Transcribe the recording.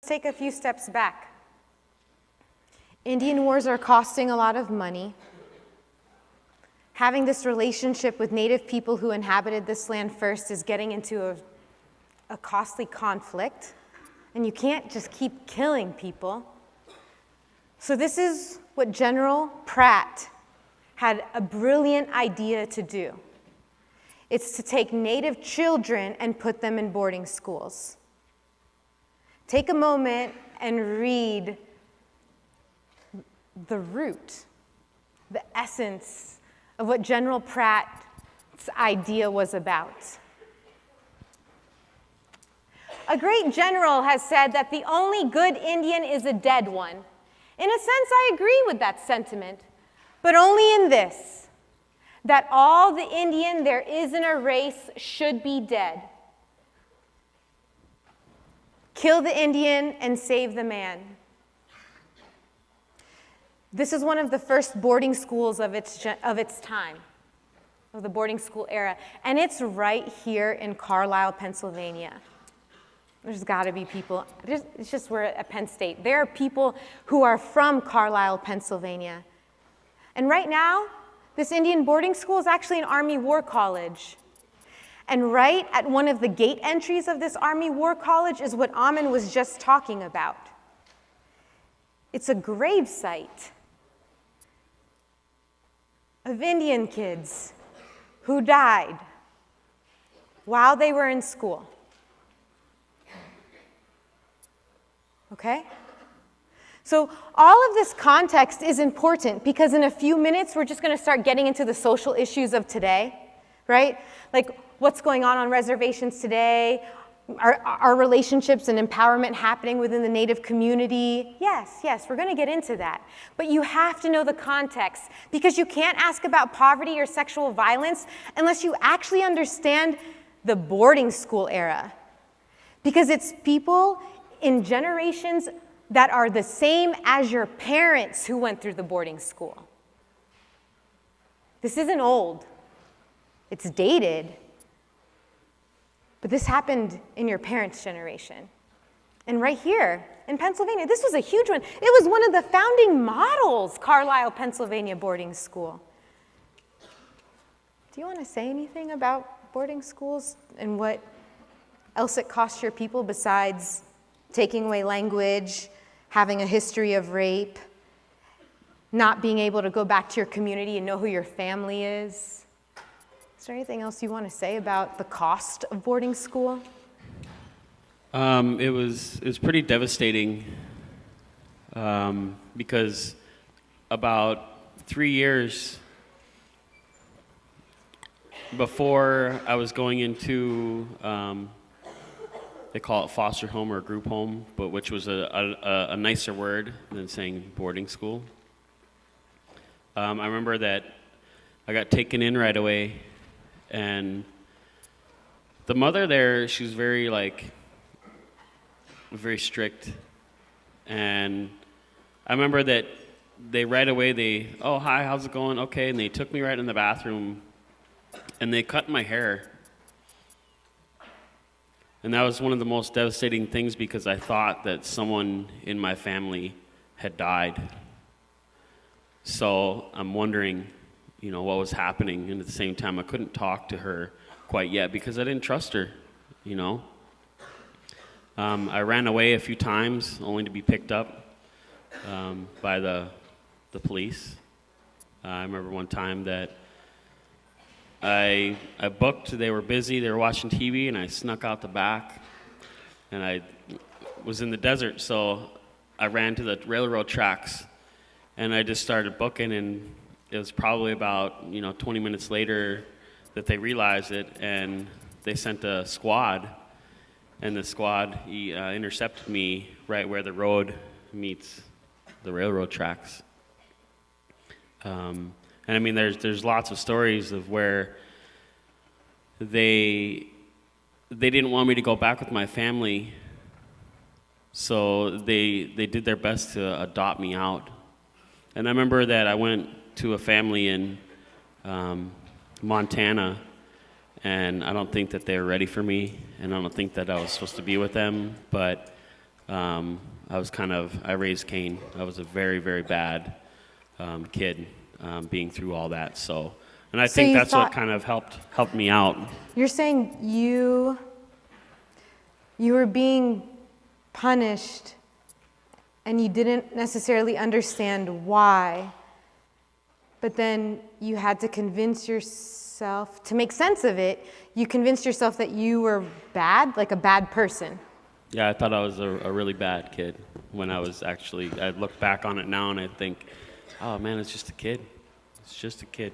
take a few steps back. Indian wars are costing a lot of money. Having this relationship with native people who inhabited this land first is getting into a costly conflict, and you can't just keep killing people. So this is what General Pratt had a brilliant idea to do. It's to take native children and put them in boarding schools. Take a moment and read the root, the essence of what General Pratt's idea was about. A great general has said that the only good Indian is a dead one. In a sense, I agree with that sentiment, but only in this, that all the Indian there is in a race should be dead. Kill the Indian and save the man. This is one of the first boarding schools of its time, of the boarding school era, and it's right here in Carlisle, Pennsylvania. There's got to be people, it's just we're at Penn State. There are people who are from Carlisle, Pennsylvania. And right now, this Indian boarding school is actually an Army War College. And right at one of the gate entries of this Army War College is what Amin was just talking about. It's a grave site of Indian kids who died while they were in school. Okay? So all of this context is important because in a few minutes we're just going to start getting into the social issues of today, right? Like what's going on reservations today, our relationships and empowerment happening within the Native community. Yes, we're going to get into that. But you have to know the context because you can't ask about poverty or sexual violence unless you actually understand the boarding school era. Because it's people in generations that are the same as your parents who went through the boarding school. This isn't old. It's dated. But this happened in your parents' generation. And right here in Pennsylvania, this was a huge one. It was one of the founding models, Carlisle, Pennsylvania boarding school. Do you want to say anything about boarding schools and what else it costs your people besides taking away language, having a history of rape, not being able to go back to your community and know who your family is? Is there anything else you want to say about the cost of boarding school? It was pretty devastating because about 3 years before I was going into they call it foster home or group home, but which was a nicer word than saying boarding school. I remember that I got taken in right away, and the mother there, she was very strict, and I remember that they right away, oh, hi, how's it going? Okay, and they took me right in the bathroom, and they cut my hair. And that was one of the most devastating things because I thought that someone in my family had died. So I'm wondering, what was happening. And at the same time, I couldn't talk to her quite yet because I didn't trust her, I ran away a few times only to be picked up by the police. I remember one time that I booked, they were busy, they were watching TV, and I snuck out the back, and I was in the desert, so I ran to the railroad tracks, and I just started booking, and it was probably about 20 minutes later that they realized it, and they sent a squad, and the squad intercepted me right where the road meets the railroad tracks. And I mean, there's lots of stories of where they didn't want me to go back with my family, so they did their best to adopt me out. And I remember that I went to a family in Montana, and I don't think that they were ready for me, and I don't think that I was supposed to be with them, but I raised Cain. I was a very, very bad kid, being through all that. So, and I think that's what kind of helped me out. You're saying you were being punished and you didn't necessarily understand why, but then you had to convince yourself, to make sense of it, you convinced yourself that you were bad, like a bad person. Yeah, I thought I was a really bad kid when I look back on it now and I think, oh man, it's just a kid. It's just a kid.